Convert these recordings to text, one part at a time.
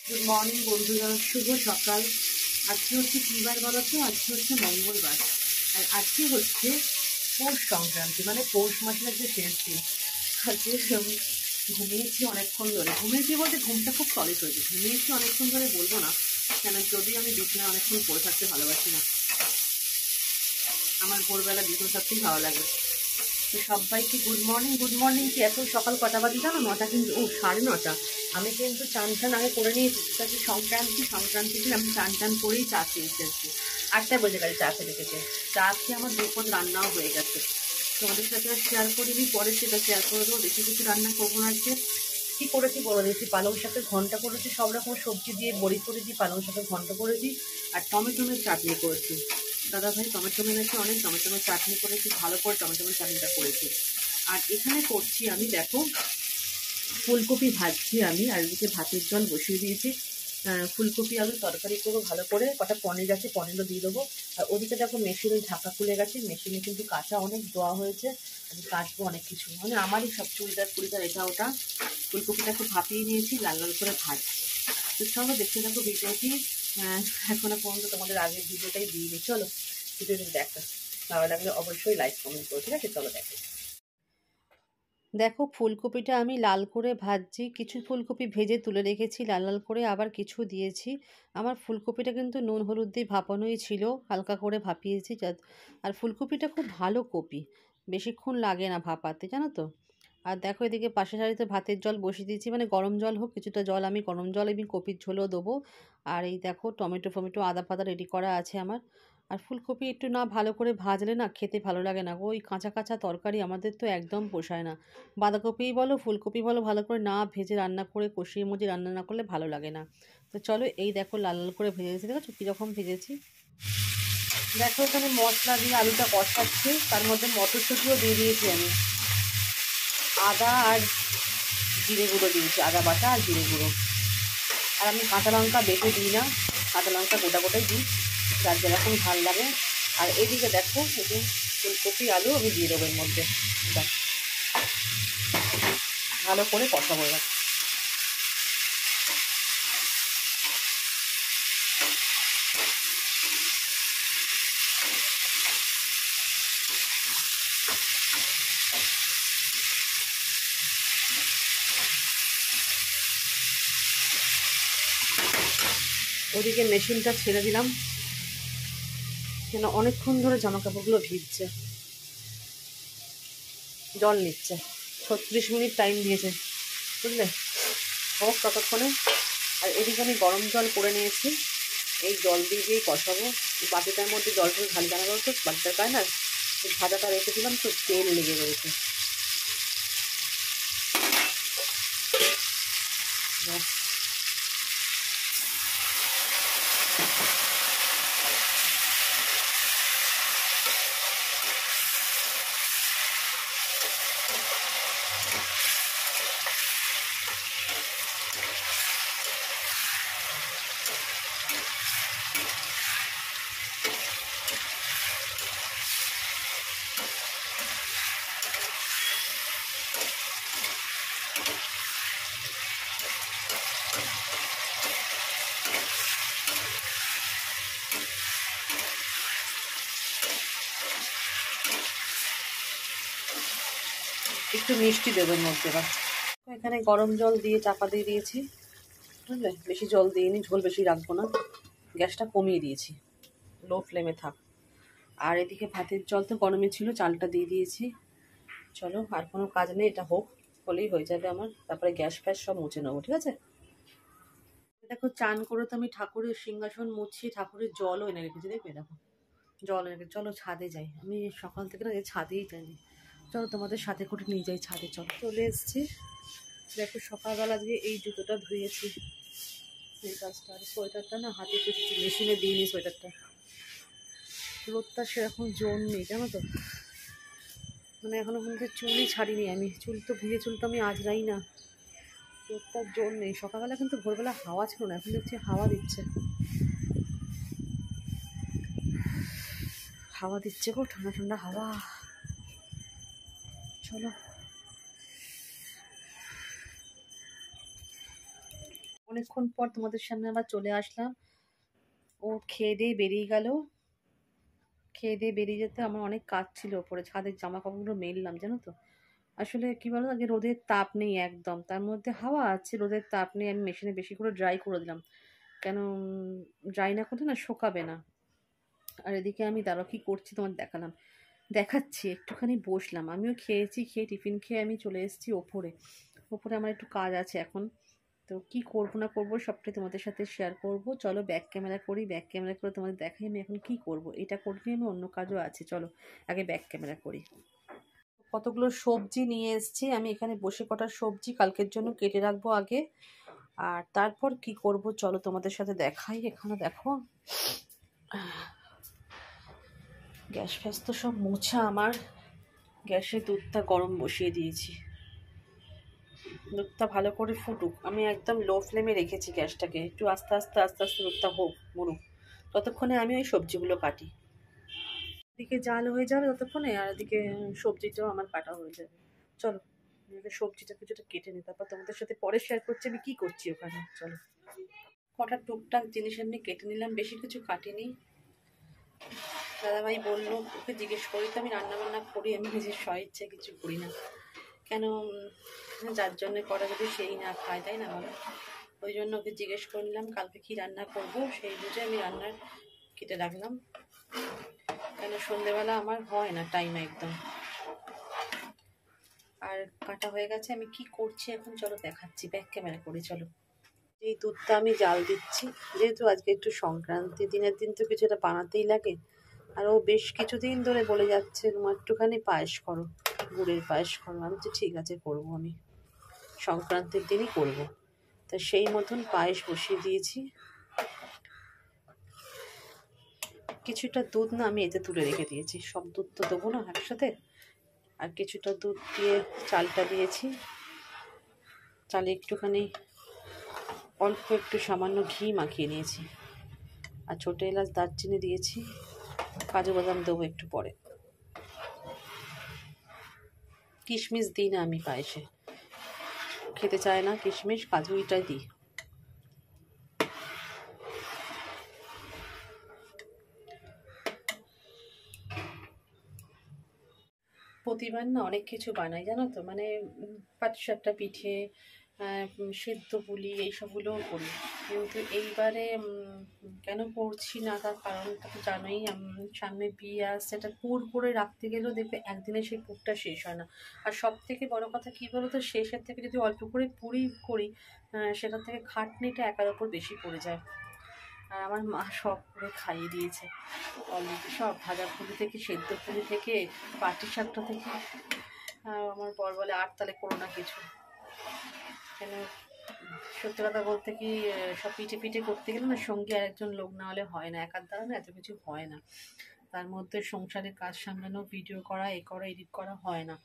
Good morning বন্ধুরা, শুভ সকাল। আজকে হচ্ছে কী বার বলো তো? আজকে হচ্ছে মঙ্গলবার। আর আজকে হচ্ছে পৌষ সংক্রান্তি, মানে পৌষ মাসের যে শেষ দিন। আজকে আমি ঘুমিয়েছি অনেকক্ষণ ধরে। ঘুমিয়েছি বলতে ঘুমটা খুব সলিড হয়েছে। ঘুমিয়েছি অনেকক্ষণ ধরে বলবো না, কেন যদি আমি বিছানায় অনেকক্ষণ পড়ে থাকতে ভালোবাসি না। আমার ভোরবেলা বিছানা থাকতেই ভালো লাগে। তো সবাইকে গুড মর্নিং। গুড মর্নিং কি এত সকাল কটা বাজে জানো? 9টা, কিন্তু 9:30। আমি কিন্তু চান আগে করে নিয়েছি। সংক্রান্তি দিন আমি চান করেই চা খেয়েছি। আজকে 8টায় বেজে গেছে চা খেতে খেতে। চা খেয়ে আমার দুপুর রান্নাও হয়ে গেছে। তোমাদের সাথে আর শেয়ার করিনি, পরে সেটা শেয়ার করে দেবো। বেশি কিছু রান্না করবো না। আজকে কী করেছি বলে দিয়েছি। পালং শাকের ঘন্ট করেছি, সব রকম সবজি দিয়ে বড়ি করে দিই, পালং শাকের ঘন্ট করে দিই, আর টমেটোমের চাটনি করেছি। দাদাভাই টমেটো এনেছে অনেক, টমেটোমের চাটনি করেছি, ভালো করে টমেটোমের চাটনিটা করেছি। আর এখানে করছি আমি, দেখো, ফুলকপি ভাজছি আমি, আর এদিকে ভাতের জল বসিয়ে দিয়েছি। ফুলকপি আলু তরকারি করবো ভালো করে। কটা পনির আছে, পনিরও দিয়ে দেবো। আর ওদিকে দেখো মেশিনের ঢাকা খুলে গেছে। মেশিনে কিন্তু কাঁচা অনেক দেওয়া হয়েছে। আমি কাটবো অনেক কিছু, মানে আমারই সব চুড়িদার এটা ওটা। ফুলকপিটা একটু ভাপিয়ে নিয়েছি, লাল লাল করে ভাজছি। তো চলো দেখতে থাকো ভিডিওটি। এখনো পর্যন্ত তোমাদের আগের ভিডিওটাই দিয়ে দিই। চলো ভিডিওটি দেখো, ভালো লাগলে অবশ্যই লাইক কমেন্ট করো, ঠিক আছে? চলো দেখো। দেখো ফুলকপিটা আমি লাল করে ভাজছি। কিছু ফুলকপি ভেজে তুলে রেখেছি লাল লাল করে, আবার কিছু দিয়েছি। আমার ফুলকপিটা কিন্তু নুন হলুদ দিয়ে ভাপানোই ছিল, হালকা করে ভাপিয়েছি। আর ফুলকপিটা খুব ভালো কপি, বেশিক্ষণ লাগে না ভাপাতে, জানো তো। আর দেখো এদিকে পাশের হাঁড়িতে ভাতের জল বসিয়ে দিয়েছি, মানে গরম জল হোক, কিছুটা জল আমি গরম জল আমি কপির ঝোলও দেবো। আর এই দেখো টমেটো ফমেটো আদা ফাদা রেডি করা আছে আমার। আর ফুলকপি একটু না ভালো করে ভাজলে না খেতে ভালো লাগে না। ওই কাঁচা কাঁচা তরকারি আমাদের তো একদম পোষায় না। বাঁধাকপিই বলো ফুলকপি বলো, ভালো করে না ভেজে রান্না করে কষিয়ে মজিয়ে রান্না না করলে ভালো লাগে না। তো চলো এই দেখো লাল লাল করে ভেজেছি, দেখো কীরকম ভেজেছি। দেখো এখানে মশলা দিয়ে আলুটা কষাচ্ছি, তার মধ্যে মটরশুঁটিও দিয়ে দিয়েছি আমি। আদা আর জিরে গুঁড়ো দিয়েছি, আদা বাটা আর জিরে গুঁড়ো। আর আমি কাঁচা লঙ্কা বেটে দিই না, কাঁচা লঙ্কা গোটা গোটাই দিই, যার যেরকম ঝাল লাগে। আর এইদিকে দেখো এই যে ফুলকপি আলু আমি দিয়ে দেবো এর মধ্যে। ভালো করে কষাবো এবার। ওদিকে মেশিনটা ছেড়ে দিলাম, কেন অনেকক্ষণ ধরে জামা কাপড়গুলো ভিজছে, জল নিচ্ছে। 36 মিনিট টাইম দিয়েছে, বুঝলে? হোক ততক্ষণে। আর এদিকে আমি গরম জল করে নিয়েছি, এই জল দিয়ে দিয়েই কষাবো। বাটিটার মধ্যে জলটা ঢালি জানা গেল তো, বাটিটার পায় না, ভাজাটা রেখেছিলাম তো তেল লেগে রয়েছে। একটু মিষ্টি দেবো এর মধ্যে। এবার এখানে গরম জল দিয়ে চাপা দিয়ে দিয়েছি, বুঝলে? বেশি জল দিইনি, ঝোল বেশি রাখবো না, গ্যাসটা কমিয়ে দিয়েছি, লো ফ্লেমে থাক। আর এদিকে ভাতের জল তো গরমে ছিল, চালটা দিয়ে দিয়েছি। চলো আর কোনো কাজ নেই, এটা হোক, হলেই হয়ে যাবে আমার। তারপরে গ্যাস ফ্যাস সব মুছে নেবো, ঠিক আছে? দেখো চান করে তো আমি ঠাকুরের সিংহাসন মুছি, ঠাকুরের জলও এনে রেখেছি, দেখবে? দেখো জল এনে রেখেছি। চলো ছাদে যাই, আমি সকাল থেকে না ছাদেই যাইনি। চলো তোমাদের সাথে করে নিয়ে যাই ছাদে। চলো চলে এসছি। দেখো সকালবেলা দিয়ে এই জুতোটা ধুয়েছি, এই কাজটা। আর সোয়েটারটা না হাতে পুষেছি, মেশিনে দিইনি সোয়েটারটা। রোদটা সেরকম জোর নেই, জানো তো। মানে এখনো পর্যন্ত চুলই ছাড়িনি আমি, চুল তো ভিজে চুল তো আমি আঁচড়াই না। রোদটার জোর নেই। সকালবেলা কিন্তু ভোরবেলা হাওয়া ছিল না, এখন দেখছি হাওয়া দিচ্ছে। হাওয়া দিচ্ছে গো, ঠান্ডা ঠান্ডা হাওয়া। চলো অনেকক্ষণ পর তোমাদের সামনে আবার চলে আসলাম। ও খেয়ে দিয়ে বেরিয়ে গেল। খেয়ে দিয়ে বেরিয়ে যেতে আমার অনেক কাজ ছিল, ওপরে ছাদের জামা কাপড়গুলো মেললাম জানো তো। আসলে কি বলো, আগে রোদের তাপ নেই একদম, তার মধ্যে হাওয়া আছে, রোদের তাপ নেই। আমি মেশিনে বেশি করে ড্রাই করে দিলাম, কেন ড্রাই না করলে না শোকাবে না। আর এদিকে আমি দাঁড়াও কি করছি তোমার দেখাচ্ছি। একটুখানি বসলাম, আমিও খেয়েছি, খেয়ে টিফিন খেয়ে আমি চলে এসেছি ওপরে। ওপরে আমার একটু কাজ আছে এখন, তো কি করব না করব সবটাই তোমাদের সাথে শেয়ার করব। চলো ব্যাক ক্যামেরা করি, ব্যাক ক্যামেরা করে তোমাদের দেখাই আমি এখন কি করব। এটা করলে আমি অন্য কাজও আছে, চলো আগে ব্যাক ক্যামেরা করি। কতগুলো সবজি নিয়ে এসেছি আমি, এখানে বসে কটা সবজি কালকের জন্য কেটে রাখবো আগে, আর তারপর কি করব চলো তোমাদের সাথে দেখাই। এখানে দেখো গ্যাস ফ্যাস তো সব মোছা আমার। গ্যাসে দুধটা গরম বসিয়ে দিয়েছি, দুধটা ভালো করে ফুটুক। আমি একদম লো ফ্লেমে রেখেছি গ্যাসটাকে, একটু আস্তে আস্তে আস্তে আস্তে দুধটা হোক মরুক, ততক্ষণে আমি ওই সবজিগুলো কাটি। এদিকে জাল হয়ে যাবে ততক্ষণে, আর এদিকে সবজিটাও আমার কাটা হয়ে যাবে। চলো সবজিটা কিছুটা কেটে নিই, তারপর তোমাদের সাথে পরে শেয়ার করছি আমি কি করছি ওখানে। চলো কটা টুকটাক জিনিস এমনি কেটে নিলাম, বেশি কিছু কাটিনি। দাদাভাই বললো ওকে জিজ্ঞেস করি তো, আমি রান্না বান্না করি, আমি নিজের স্বইচ্ছা কিছু করি না কেন, যার জন্য করা যদি সেই না খায়, তাই না বলো। ওই জন্য ওকে জিজ্ঞেস করলাম কালকে কি রান্না করব, সেই বুঝে আমি রান্নার কেটে রাখলাম, কেন সন্ধেবেলা আমার হয় না টাইম একদম। আর কাটা হয়ে গেছে, আমি কি করছি এখন চলো দেখাচ্ছি, ব্যাক ক্যামেরা করে চলো। এই দুধটা আমি জাল দিচ্ছি, যেহেতু আজকে একটু সংক্রান্তি, দিনের দিন তো কিছুটা বানাতেই লাগে। আর ও বেশ কিছুদিন ধরে বলে যাচ্ছে তোমার একটুখানি পায়েস করো, গুড়ের পায়েস করো। আমি তো ঠিক আছে করবো, আমি সংক্রান্তির দিনই করবো। তা সেই মতন পায়েস বসিয়ে দিয়েছি। কিছুটা দুধ না আমি এতে তুলে রেখে দিয়েছি, সব দুধ তো দেবো না একসাথে। আর কিছুটা দুধ দিয়ে চালটা দিয়েছি, চালে একটুখানি অল্প একটু সামান্য ঘি মাখিয়ে নিয়েছি, আর ছোটো এলাচ দারচিনি দিয়েছি, কাজু বাদাম দেবো একটু পরে। কিশমিশ দিই না আমি পায়েসে, খেতে চায় না কিশমিশ, কাজু এটাই দিই। প্রতিবার না অনেক কিছু বানাই জানো তো, মানে পাটিসাপটা পিঠে, সেদ্ধ পুলি এইসবগুলোও করি, কিন্তু এইবারে কেন করছি না তার কারণটা তো জানোই। সামনে বিয়ে আসছে, এটা পুর করে রাখতে গেলেও দেখবে একদিনে সেই পুরটা শেষ হয় না। আর সব থেকে বড় কথা কী বলো তো, শেষের থেকে যদি অল্প করে পুরি করি, সেটার থেকে খাটনিটা একার ওপর বেশি পড়ে যায়। আর আমার মা সব করে খাইয়ে দিয়েছে অলরেডি, সব ভাজা পুলি থেকে সেদ্ধ পুলি থেকে পাটিসাপটা থেকে। আর আমার বর বলে আর তাহলে করো না কিছু, কেন সত্যি কথা বলতে কি, সব পিঠে পিঠে করতে গেলে না সঙ্গে আর একজন লোক না হলে হয় না, একার দ্বারা না এত কিছু হয় না। তার মধ্যে সংসারের কাজ সামলানো, ভিডিও করা, এ করা, এডিট করা হয় না।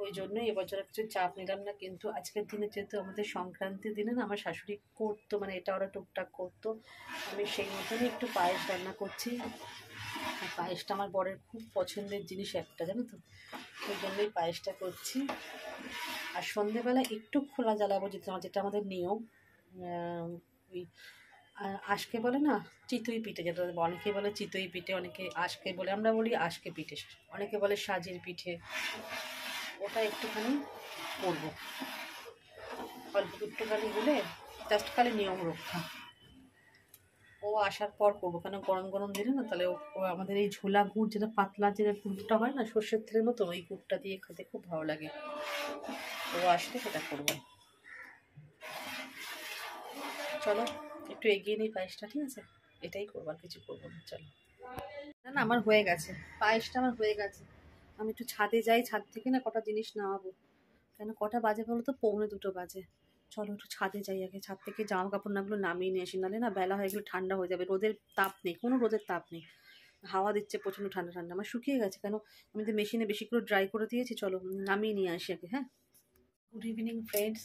ওই জন্যই এবছর কিছু চাপ নিলাম না। কিন্তু আজকের দিনে যেহেতু আমাদের সংক্রান্তির দিনে না আমার শাশুড়ি করতো, মানে এটা ওরা টুকটাক করতো, আমি সেই মতনই একটু পায়েস রান্না করছি। আর পায়েসটা আমার বরের খুব পছন্দের জিনিস একটা, জানো তো, ওই জন্যই পায়েসটা করছি। আর সন্ধেবেলা একটু খোলা জ্বালাবো, যেটা আমাদের নিয়ম। ওই আজকে বলে না চিতই পিঠে, যেটা অনেকে বলে চিতই পিঠে, অনেকে আজকে বলে, আমরা বলি আজকে পিঠে, অনেকে বলে সাজির পিঠে, ওটা একটুখানি করবো অল্প একটুখানি গুলে, জাস্ট খালি নিয়ম রক্ষা। ও আসার পর করবো, কেন গরম গরম দিলে না তাহলে ও আমাদের এই ঝোলা গুড়, যেটা পাতলা যে গুড়টা হয় না সর্ষের তেলের মতো, ওই গুড়টা দিয়ে খেতে খুব ভালো লাগে। ও আসলে সেটা করবো। চলো একটু এগিয়ে নিই পায়েসটা, ঠিক আছে, এটাই করবো আর কিছু করবো না। চলো না না আমার হয়ে গেছে, পায়েসটা আমার হয়ে গেছে। আমি একটু ছাদে যাই, ছাদ থেকে না কটা জিনিস নামাবো। কেন কটা বাজে বলো তো, 1:45 বাজে। চলো একটু ছাদে যাই আগে, ছাদ থেকে জামা কাপড় নাগুলো নামিয়ে নিয়ে আসি, নাহলে না বেলা হয়ে গেলে ঠান্ডা হয়ে যাবে। রোদের তাপ নেই, কোনো রোদের তাপ নেই, হাওয়া দিচ্ছে প্রচণ্ড ঠান্ডা ঠান্ডা, আমার শুকিয়ে গেছে। কেন আমি তো মেশিনে বেশি করে ড্রাই করে দিয়েছি, চলো নামিয়ে নিয়ে আসি আগে। হ্যাঁ, গুড ইভিনিং ফ্রেন্ডস।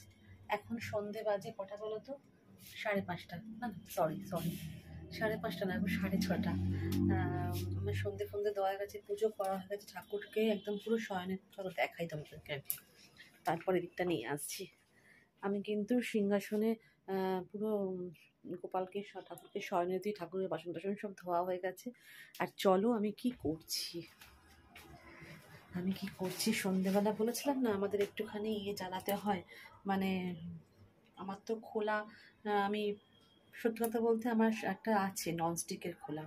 এখন সন্ধে বাজে কটা বলো তো, 5:30, না সরি 5:30 না, এখন 6:30। আমার সন্ধে ফন্ধে দেওয়া গেছে, পুজো করা হয়ে গেছে, ঠাকুরকে একদম পুরো শয়নে, চলো দেখাই তোমাদেরকে আর কি। তারপর এদিকটা নিয়ে আসছি। আমি কিন্তু সিংহাসনে পুরো গোপালকে ঠাকুরকে শয়নে দিয়ে ঠাকুরের বাসন টাসন সব ধোয়া হয়ে গেছে। আর চলো আমি কি করছি সন্ধেবেলা বলেছিলাম না আমাদের একটুখানি জ্বালাতে হয়, মানে আমার তো খোলা, আমি সত্যি কথা বলতে আমার একটা আছে ননস্টিকের খোলা।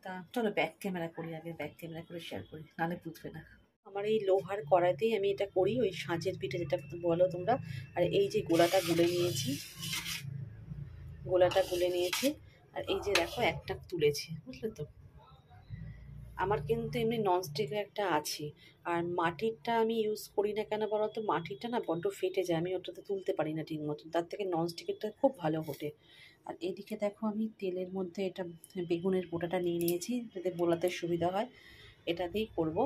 তা চলো ব্যাক ক্যামেরা করি, আগে ব্যাক ক্যামেরা করে শেয়ার করি, নাহলে বুঝবে না। আমার এই লোহার কড়াইতেই আমি এটা করি, ওই সাঁজের পিঠে যেটা বলো তোমরা। আর এই যে গোলাটা গুলে নিয়েছি, আর এই যে দেখো একটা তুলেছি, বুঝলে তো। আমার কিন্তু এমনি ননস্টিকের একটা আছে, আর মাটিরটা আমি ইউজ করি না কেন বলো তো, মাটিরটা না বড্ড ফেটে যায়, আমি ওটাতে তুলতে পারি না ঠিক মতন, তার থেকে ননস্টিকেরটা খুব ভালো ওঠে। আর এদিকে দেখো আমি তেলের মধ্যে এটা বেগুনের বোটাটা নিয়ে নিয়েছি যাতে বোলাতে সুবিধা হয়, এটা দিয়েই করবো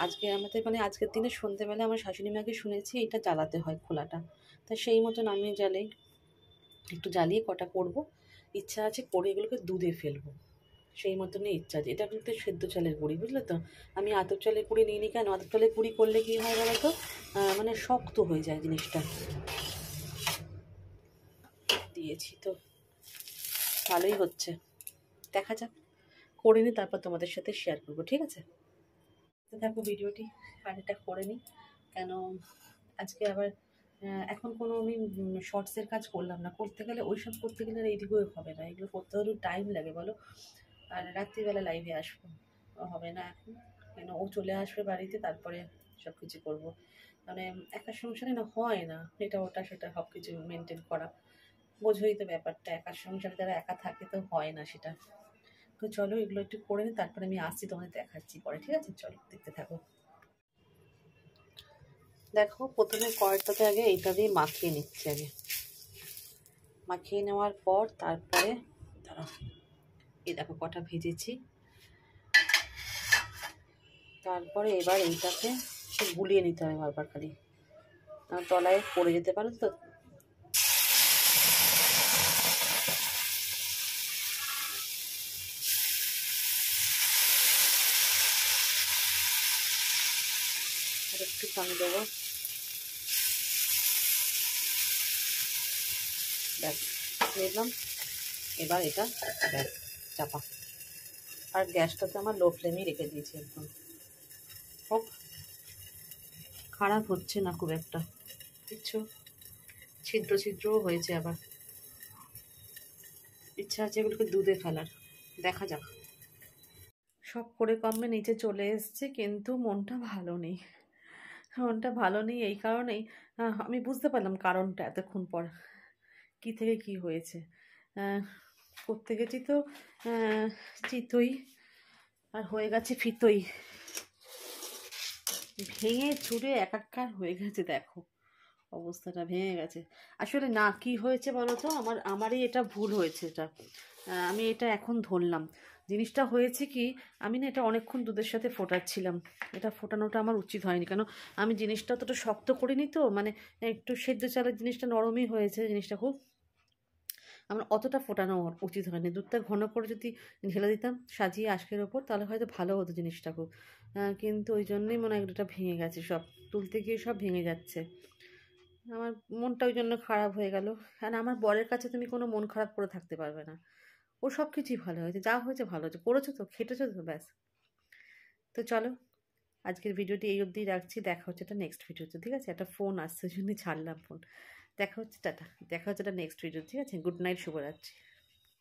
আজকে। আমাদের মানে আজকের দিনে সন্ধ্যেবেলা আমার শাশুড়ি মাকে শুনেছি এটা জ্বালাতে হয় খোলাটা, তা সেই মতন আমি একটু জ্বালিয়ে কটা করব, ইচ্ছা আছে করে এগুলোকে দুধে ফেলবো, সেই মতনই ইচ্ছা আছে। এটা কিন্তু সেদ্ধ চালের গুঁড়ি, বুঝলে তো। আমি আতপ চালের গুঁড়ি নিয়ে নিই কেন, আতপ চালের গুঁড়ি করলে কী হয় বলো তো, মানে শক্ত হয়ে যায় জিনিসটা। দিয়েছি তো ভালোই হচ্ছে, দেখা যাক, করে নিই তারপর তোমাদের সাথে শেয়ার করবো, ঠিক আছে। তো দেখো ভিডিওটি আর এটা করে নিই, কেন আজকে আবার এখন কোনো আমি শর্টসের কাজ করলাম না, করতে গেলে ওইসব করতে গেলে এইদিকেও হবে না, এগুলো করতে হলেও টাইম লাগে বলো। আর রাত্রিবেলা লাইভে আসবো, হবে না এখন, কেন ও চলে আসবে বাড়িতে, তারপরে সব কিছু করবো। মানে একা সংসারে না হয় না, এটা ওটা সেটা সব কিছু মেনটেন করা, বোঝোই তো ব্যাপারটা, একা সংসারে যারা একা থাকে তো হয় না সেটা। তো চলো এগুলো একটু করে নিই, তারপরে আমি আসছি, তোমাদের দেখাচ্ছি পরে, ঠিক আছে। চলো দেখতে থাকো। দেখো প্রথমে কড়াইটাতে আগে এইটা দিয়ে মাখিয়ে নিচ্ছি, আগে মাখিয়ে নেওয়ার পর তারপরে এই দেখো কটা ভেজেছি, তারপরে এবার এইটাকে গুলিয়ে নিতে হবে বারবার, খালি তলায় পড়ে যেতে পারে তো। আর একটু পানি দেবো, ব্যাস দিলাম। এবার এটা ব্যাস চাপা, আর গ্যাসটাতে আমার লো ফ্লেমেই রেখে দিয়েছি একদম। হোক, খারাপ হচ্ছে না খুব একটা, কিছু ছিদ্রও হয়েছে, আবার ইচ্ছা আছে এগুলোকে দুধে ফেলার, দেখা যাক। সব করে কমে নিচে চলে এসছে, কিন্তু মনটা ভালো নেই এই কারণেই, আমি বুঝতে পারলাম কারণটা এতক্ষণ পর, কি থেকে কি হয়েছে। করতে গেছি তো চিতই, আর হয়ে গেছে ফিতই, ভেঙে চুরে একাকার হয়ে গেছে, দেখো অবস্থাটা ভেঙে গেছে। আসলে না কি হয়েছে বলো তো, আমারই এটা ভুল হয়েছে, এটা আমি এটা এখন ধরলাম। জিনিসটা হয়েছে কি, আমি না এটা অনেকক্ষণ দুধের সাথে ফোটাচ্ছিলাম, এটা ফোটানোটা আমার উচিত হয়নি, কেন আমি জিনিসটা অতটা শক্ত করিনি তো, মানে একটু সেদ্ধ চালের জিনিসটা নরমই হয়েছে, জিনিসটা খুব আমার অতটা ফোটানো উচিত হয়নি। দুধটা ঘন করে যদি ঢেলে দিতাম সাজিয়ে আজকের ওপর, তাহলে হয়তো ভালো হতো জিনিসটা খুব, কিন্তু ওই জন্যই মনে হয় একটা ভেঙে গেছে, সব তুলতে গিয়ে সব ভেঙে যাচ্ছে, আমার মনটা ওই জন্য খারাপ হয়ে গেল। আর আমার বরের কাছে তুমি কোনো মন খারাপ করে থাকতে পারবে না, ও সব কিছুই ভালো হয়েছে, যা হয়েছে ভালো হয়েছে, করেছো তো, খেটেছো তো, ব্যাস। তো চলো আজকের ভিডিওটি এই অবধিই রাখছি, দেখা হচ্ছে এটা নেক্সট ভিডিওতে, ঠিক আছে। একটা ফোন আসছে ওই জন্যই ছাড়লাম ফোন, দেখা হচ্ছে, টাটা, দেখা হচ্ছে এটা নেক্সট ভিডিও, ঠিক আছে। গুড নাইট, শুভরাত্রি।